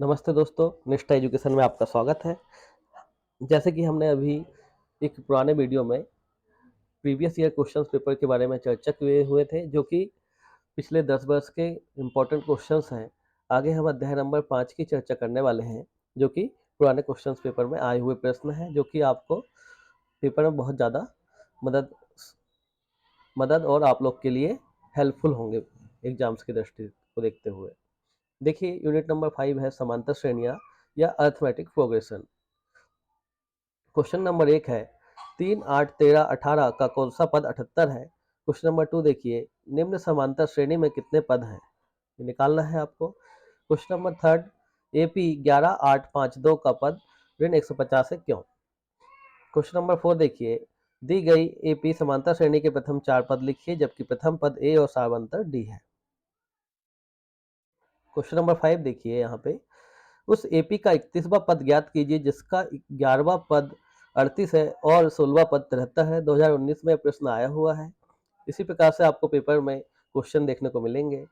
नमस्ते दोस्तों, निष्ठा एजुकेशन में आपका स्वागत है। जैसे कि हमने अभी एक पुराने वीडियो में प्रीवियस ईयर क्वेश्चंस पेपर के बारे में चर्चा किए हुए थे, जो कि पिछले 10 वर्ष के इम्पोर्टेंट क्वेश्चंस हैं। आगे हम अध्याय नंबर 5 की चर्चा करने वाले हैं, जो कि पुराने क्वेश्चंस पेपर में आए हुए प्रश्न हैं, जो कि आपको पेपर में बहुत ज़्यादा मदद मदद और आप लोग के लिए हेल्पफुल होंगे एग्जाम्स की दृष्टि को देखते हुए। देखिए, यूनिट नंबर 5 है समांतर श्रेणियाँ या अरिथमेटिक प्रोग्रेशन। क्वेश्चन नंबर 1 है 3, 8, 13, 18 का कौन सा पद 78 है। क्वेश्चन नंबर 2 देखिए, निम्न समांतर श्रेणी में कितने पद हैं, ये निकालना है आपको। क्वेश्चन नंबर 3 एपी 11, 8, 5, 2 का पद ऋण 150 है क्यों। क्वेश्चन नंबर 4 देखिए, दी गई एपी समांतर श्रेणी के प्रथम 4 पद लिखिए, जबकि प्रथम पद ए और सारवंतर डी है। क्वेश्चन नंबर 5 देखिए, यहाँ पे उस एपी का 31वां पद ज्ञात कीजिए जिसका 11वां पद 38 है और 16वां पद 73 है। 2019 में प्रश्न आया हुआ है। इसी प्रकार से आपको पेपर में क्वेश्चन देखने को मिलेंगे।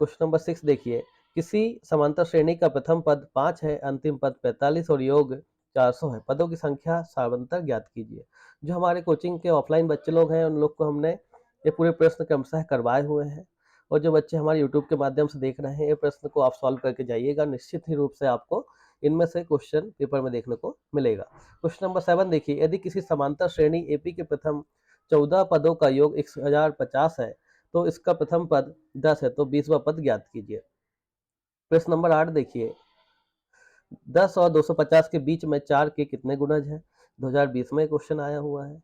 क्वेश्चन नंबर 6 देखिए, किसी समांतर श्रेणी का प्रथम पद 5 है, अंतिम पद 45 और योग 400 है। पदों की संख्या सारवंतर ज्ञात कीजिए। जो हमारे कोचिंग के ऑफलाइन बच्चे लोग हैं, उन लोग को हमने ये पूरे प्रश्न क्रमशः करवाए हुए हैं, और जो बच्चे हमारे यूट्यूब के माध्यम से देख रहे हैं, ये प्रश्न को आप सॉल्व करके जाइएगा। निश्चित ही रूप से आपको इनमें से क्वेश्चन पेपर में देखने को मिलेगा। क्वेश्चन नंबर 7 देखिए, यदि किसी समांतर श्रेणी एपी के प्रथम 14 पदों का योग 1050 है, तो इसका प्रथम पद 10 है, तो 20वां पद ज्ञात कीजिए। प्रश्न नंबर 8 देखिए, 10 और 250 के बीच में 4 के कितने गुणज हैं। 2020 में क्वेश्चन आया हुआ है।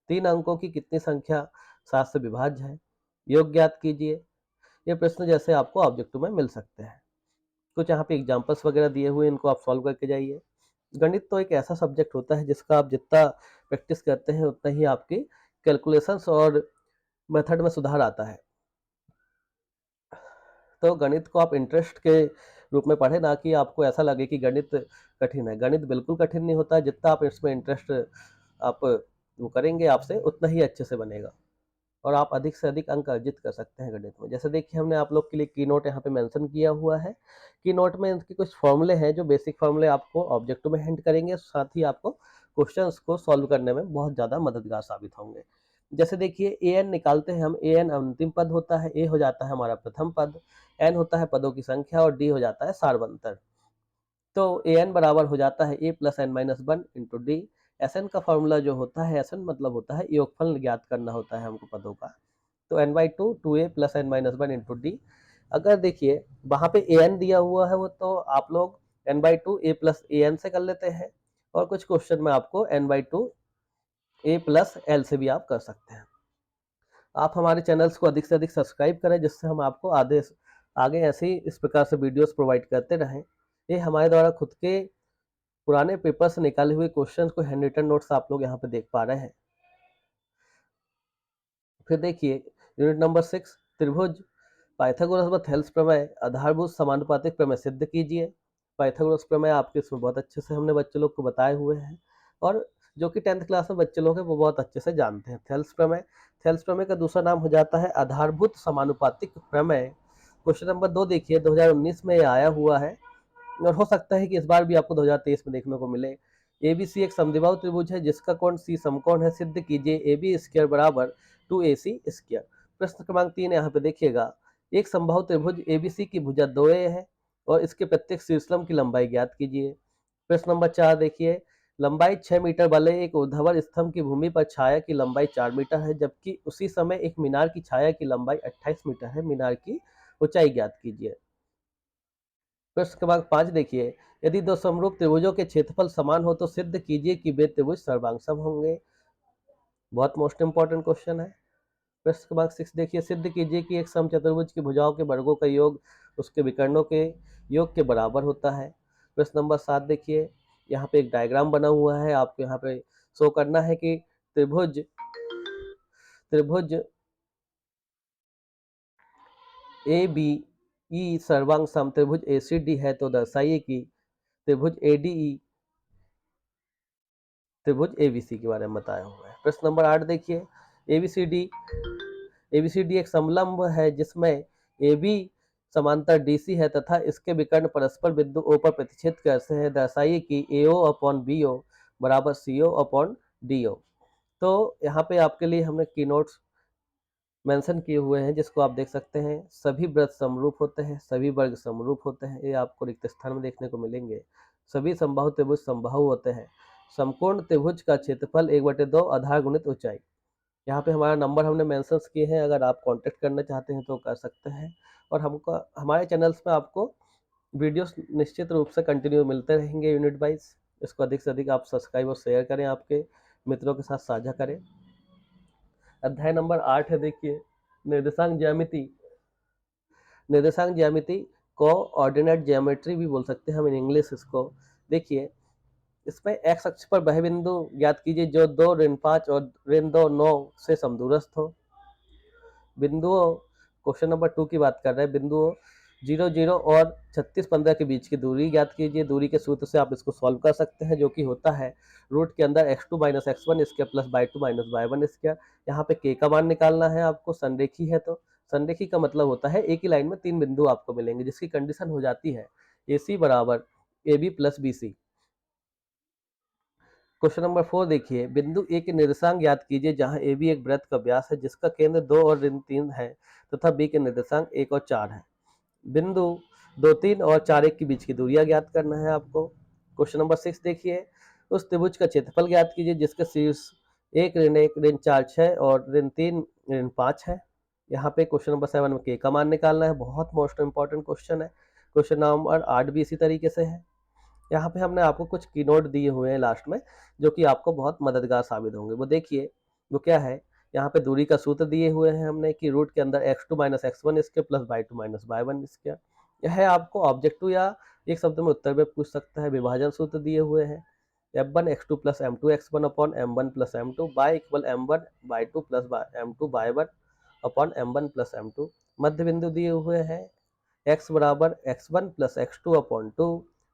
3 अंकों की कितनी संख्या 7 से विभाज्य है, योग ज्ञात कीजिए। ये प्रश्न जैसे आपको ऑब्जेक्टिव में मिल सकते हैं। कुछ यहाँ पे एग्जाम्पल्स वगैरह दिए हुए, इनको आप सॉल्व करके जाइए। गणित तो एक ऐसा सब्जेक्ट होता है जिसका आप जितना प्रैक्टिस करते हैं, उतना ही आपकी कैलकुलेशंस और मेथड में सुधार आता है। तो गणित को आप इंटरेस्ट के रूप में पढ़ें, ना कि आपको ऐसा लगे कि गणित कठिन है। गणित बिल्कुल कठिन नहीं होता, जितना आप इसमें इंटरेस्ट आप वो करेंगे, आपसे उतना ही अच्छे से बनेगा और आप अधिक से अधिक अंक अर्जित कर सकते हैं गणित में। जैसे देखिए, हमने आप लोग के लिए की नोट यहाँ पे मेंशन किया हुआ है। की नोट में इनके कुछ फॉर्मूले हैं, जो बेसिक फॉर्मूले आपको ऑब्जेक्टिव में हिंट करेंगे, साथ ही आपको क्वेश्चंस को सॉल्व करने में बहुत ज़्यादा मददगार साबित होंगे। जैसे देखिए, ए एन निकालते हैं हम। ए एन अंतिम पद होता है, ए हो जाता है हमारा प्रथम पद, एन होता है पदों की संख्या और डी हो जाता है सारवंतर। तो ए एन बराबर हो जाता है a plus n minus one into d. S n का फॉर्मूला जो होता है, एस एन मतलब होता है योगफल ज्ञात करना होता है हमको पदों का। तो n by two a plus n minus one into d. अगर देखिए वहाँ पे ए एन दिया हुआ है, वो तो आप लोग n by two a plus a n से कर लेते हैं, और कुछ क्वेश्चन में आपको n by two a plus l से भी आप कर सकते हैं। आप हमारे चैनल्स को अधिक से अधिक सब्सक्राइब करें, जिससे हम आपको आगे ऐसे ही इस प्रकार से वीडियोस प्रोवाइड करते रहें। ये हमारे द्वारा खुद के पुराने पेपर से निकाले हुए क्वेश्चंस को हैंड रिटन नोट्स आप लोग यहाँ पे देख पा रहे हैं। फिर देखिए, यूनिट नंबर 6 त्रिभुज पाइथागोरस व थेल्स प्रमेय आधारभूत समानुपातिक प्रमेय सिद्ध कीजिए। पाइथागोरस प्रमेय आपके इसमें बहुत अच्छे से हमने बच्चे लोग को बताए हुए हैं, और जो कि 10th क्लास में बच्चे लोग हैं वो बहुत अच्छे से जानते हैं। थेल्स प्रमेय का दूसरा नाम हो जाता है आधारभूत समानुपातिक प्रमेय। क्वेश्चन नंबर 2 देखिए, 2019 में आया हुआ है, और हो सकता है कि इस बार भी आपको 2023 में देखने को मिले। एबीसी एक समद्विबाहु त्रिभुज है जिसका कोण सी समकोण है, सिद्ध कीजिए ए बी स्क्वायर बराबर 2ac स्क्वायर। प्रश्न क्रमांक 3 यहाँ पे देखिएगा, एक समबाहु त्रिभुज एबीसी की भुजा 2a है और इसके प्रत्येक शीर्षलंब की लंबाई ज्ञात कीजिए। प्रश्न नंबर 4 देखिए, लंबाई 6 मीटर वाले एक ऊर्ध्वाधर स्तंभ की भूमि पर छाया की लंबाई 4 मीटर है, जबकि उसी समय एक मीनार की छाया की लंबाई 28 मीटर है। मीनार की ऊंचाई ज्ञात कीजिए। प्रश्न क्रमांक 5 देखिए, यदि दो समरूप त्रिभुजों के क्षेत्रफल समान हो तो सिद्ध कीजिए कि वे त्रिभुज सर्वांग सम होंगे। बहुत मोस्ट इंपॉर्टेंट क्वेश्चन है। प्रश्न क्रमांक 6 देखिए, सिद्ध कीजिए कि एक समचतुर्भुज की भुजाओं के वर्गों का योग उसके विकर्णों के योग के बराबर होता है। प्रश्न नंबर 7 देखिए, यहाँ पे एक डायग्राम बना हुआ है, आपको यहाँ पे शो करना है कि त्रिभुज त्रिभुज ए बी ई सर्वांग सम त्रिभुज ए सी डी है, तो दर्शाइए कि त्रिभुज ए डी ई त्रिभुज एबीसी के बारे में बताया हुआ है। प्रश्न नंबर 8 देखिए, एबीसीडी एबीसीडी एक समलंब है जिसमें ए बी समांतर डीसी है तथा इसके विकर्ण परस्पर बिंदु ओ पर प्रतिच्छेद करते हैं, दर्शाइए कि एओ अपॉन बीओ बराबर सीओ अपॉन डीओ। तो यहाँ पे आपके लिए हमने की नोट्स मेंशन किए हुए हैं, जिसको आप देख सकते हैं। सभी वृत्त समरूप होते हैं, सभी वर्ग समरूप होते हैं, ये आपको रिक्त स्थान में देखने को मिलेंगे। सभी समबाहु त्रिभुज समबाहु होते हैं। समकोण त्रिभुज का क्षेत्रफल 1/2 आधार गुणित ऊंचाई। यहाँ पे हमारा नंबर हमने मेंशन किए हैं, अगर आप कांटेक्ट करना चाहते हैं तो कर सकते हैं। और हमको हमारे चैनल्स में आपको वीडियोस निश्चित रूप से कंटिन्यू मिलते रहेंगे यूनिट वाइज। इसको अधिक से अधिक आप सब्सक्राइब और शेयर करें, आपके मित्रों के साथ साझा करें। अध्याय नंबर 8 है, देखिए निर्देशांक ज्यामिति। निर्देशांक ज्यामिति को ऑर्डिनेट ज्योमेट्री भी बोल सकते हैं हम इन इंग्लिश इसको। देखिए इसमें एक्स अक्ष पर वह बिंदु ज्ञात कीजिए जो 2 ऋण 5 और ऋण 2 9 से समदूरस्थ हो। बिंदुओं, क्वेश्चन नंबर 2 की बात कर रहे हैं, बिंदुओं 0 0 और 36 15 के बीच की दूरी ज्ञात कीजिए। दूरी के सूत्र से आप इसको सॉल्व कर सकते हैं, जो कि होता है रूट के अंदर x2 minus x1 square plus y2 minus y1 square. यहाँ पे k का मान निकालना है आपको, संरेखी है तो। संरेखी का मतलब होता है एक ही लाइन में 3 बिंदु आपको मिलेंगे, जिसकी कंडीशन हो जाती है AC बराबर AB plus BC। Question number 4 देखिए, बिंदु ए के निर्देशांक ज्ञात कीजिए जहां ए बी एक वृत्त का व्यास है जिसका केंद्र 2 और ऋण 3 है तथा बी के निर्देशांक 1 और 4 है। बिंदु 2 3 और 4 1 के बीच की दूरियां ज्ञात करना है आपको। क्वेश्चन नंबर 6 देखिए, उस त्रिभुज का क्षेत्रफल ज्ञात कीजिए जिसके शीर्ष 1 ऋण 1 ऋण 4 6 और ऋण 3 ऋण 5 है। यहाँ पे क्वेश्चन नंबर 7 में के का मान निकालना है, बहुत मोस्ट इंपॉर्टेंट क्वेश्चन है। क्वेश्चन नंबर 8 भी इसी तरीके से है। यहाँ पे हमने आपको कुछ की नोट दिए हुए हैं लास्ट में, जो कि आपको बहुत मददगार साबित होंगे। वो देखिए वो क्या है, यहाँ पे दूरी का सूत्र दिए हुए हैं हमने कि रूट के अंदर x2 minus x1 square plus y2 minus y1 square. यह है आपको ऑब्जेक्टिव या एक शब्द में उत्तर में पूछ सकता है। विभाजन सूत्र दिए हुए हैं f1 x2 plus m2 x1 upon m1 plus m2 y equal m1 y2 plus m2 y1 upon m1 plus m2। मध्य बिंदु दिए हुए हैं x बराबर x1 plus x2 upon 2,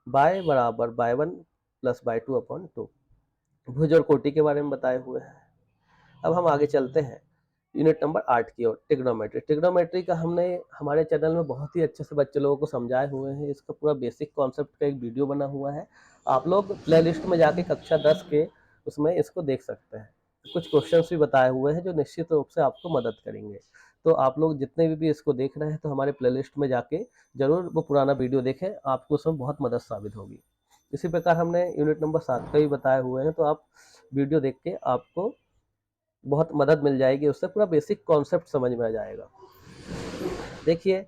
y बराबर y1 प्लस y2 अपॉन 2। भुज और कोटि के बारे में बताए हुए हैं। अब हम आगे चलते हैं यूनिट नंबर 8 की ओर, ट्रिग्नोमेट्री। ट्रिग्नोमेट्री का हमने हमारे चैनल में बहुत ही अच्छे से बच्चे लोगों को समझाए हुए हैं। इसका पूरा बेसिक कॉन्सेप्ट का एक वीडियो बना हुआ है, आप लोग प्लेलिस्ट में जाके कक्षा 10 के उसमें इसको देख सकते हैं। कुछ क्वेश्चंस भी बताए हुए हैं जो निश्चित रूप से आपको मदद करेंगे। तो आप लोग जितने भी इसको देख रहे हैं तो हमारे प्लेलिस्ट में जाके जरूर वो पुराना वीडियो देखें, आपको उसमें बहुत मदद साबित होगी। इसी प्रकार हमने यूनिट नंबर 7 का भी बताए हुए हैं, तो आप वीडियो देख के आपको बहुत मदद मिल जाएगी, उससे पूरा बेसिक कॉन्सेप्ट समझ में आ जाएगा। देखिए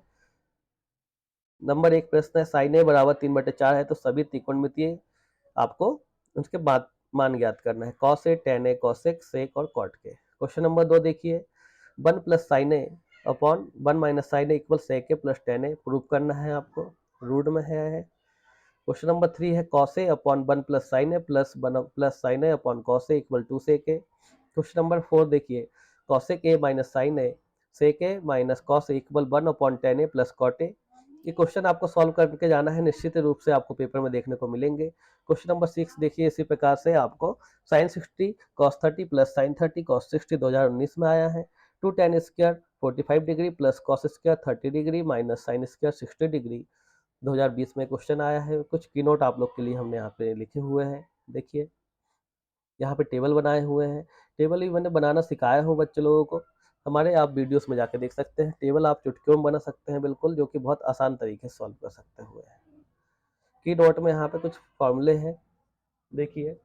नंबर 1 प्रश्न है, साइन ए बराबर 3/4 है तो सभी त्रिकोणमितीय आपको उसके बाद मान ज्ञात करना है। कॉस ए, टेन ए, कॉसेक, सेक और कॉट के। क्वेश्चन नंबर 2 देखिए, 1 plus sine a upon 1 minus sine A equal sec A plus ten A prove करना है आपको, रूट में है। क्वेश्चन नंबर 3 है, cos a upon 1 plus sine a plus 1 plus sine a upon cos a equal 2 sec a. Question number 4 देखिए, cosec a minus sine a sec a minus cos a equal 1 upon tan a plus cot a. ये question आपको solve करके जाना है, निश्चित रूप से आपको पेपर में देखने को मिलेंगे। क्वेश्चन नंबर 6 देखिए, इसी प्रकार से आपको sine 60 cos 30 plus sine 30 cos 60 2019 में आया है। 2 tan square 45 degree plus cos square 30 degree minus sine square 60 degree 2020 में क्वेश्चन आया है। कुछ की नोट आप लोग के लिए हमने यहाँ पे लिखे हुए हैं। देखिए यहाँ पे टेबल बनाए हुए हैं, टेबल भी मैंने बनाना सिखाया हूँ बच्चे लोगों को, हमारे आप वीडियोस में जाके देख सकते हैं। टेबल आप चुटकियों में बना सकते हैं बिल्कुल, जो कि बहुत आसान तरीके से सॉल्व कर सकते हुए हैं। की नोट में यहाँ पे कुछ फॉर्मूले हैं, देखिए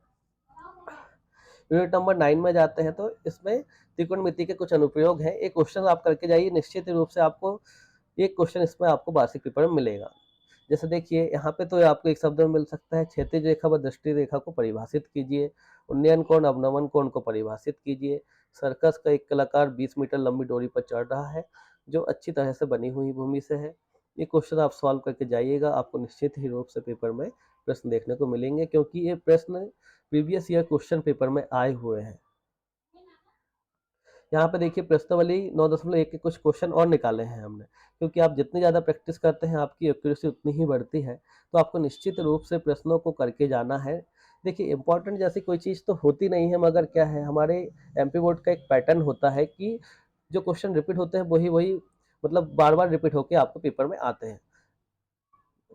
यूनिट नंबर 9 में जाते हैं तो इसमें त्रिकोणमिति के कुछ अनुप्रयोग हैं। एक क्वेश्चन आप करके जाइए, निश्चित रूप से आपको एक क्वेश्चन इसमें आपको वार्षिक पेपर में मिलेगा। जैसे देखिए यहाँ पे तो आपको एक शब्द में मिल सकता है, क्षैतिज रेखा व दृष्टि रेखा को परिभाषित कीजिए, उन्नयन कोण अवनमन कोण को परिभाषित कीजिए। सर्कस का एक कलाकार 20 मीटर लंबी डोरी पर चढ़ रहा है जो अच्छी तरह से बनी हुई भूमि से है। ये क्वेश्चन आप सॉल्व करके जाइएगा, आपको निश्चित ही रूप से पेपर में प्रश्न देखने को मिलेंगे, क्योंकि ये प्रश्न प्रीवियस ईयर क्वेश्चन पेपर में आए हुए हैं। यहाँ पे देखिए प्रश्नावली 9.1 के कुछ क्वेश्चन और निकाले हैं हमने, क्योंकि आप जितनी ज़्यादा प्रैक्टिस करते हैं आपकी एक्यूरेसी उतनी ही बढ़ती है, तो आपको निश्चित रूप से प्रश्नों को करके जाना है। देखिए इंपॉर्टेंट जैसी कोई चीज़ तो होती नहीं है, मगर क्या है हमारे एमपी बोर्ड का एक पैटर्न होता है कि जो क्वेश्चन रिपीट होते हैं वही वही मतलब बार-बार रिपीट होके आपको पेपर में आते हैं।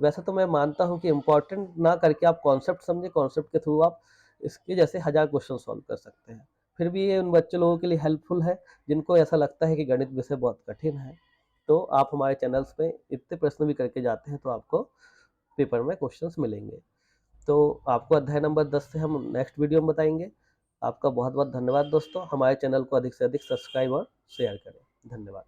वैसे तो मैं मानता हूँ कि इम्पोर्टेंट ना करके आप कॉन्सेप्ट समझें, कॉन्सेप्ट के थ्रू आप इसके जैसे हज़ार क्वेश्चन सॉल्व कर सकते हैं। फिर भी ये उन बच्चे लोगों के लिए हेल्पफुल है, जिनको ऐसा लगता है कि गणित विषय बहुत कठिन है। तो आप हमारे चैनल्स पे इतने प्रश्न भी करके जाते हैं, तो आपको पेपर में क्वेश्चंस मिलेंगे। तो आपको अध्याय नंबर 10 से हम नेक्स्ट वीडियो में बताएँगे। आपका बहुत-बहुत धन्यवाद दोस्तों। हमारे चैनल को अधिक से अधिक सब्सक्राइब और शेयर करें। धन्यवाद।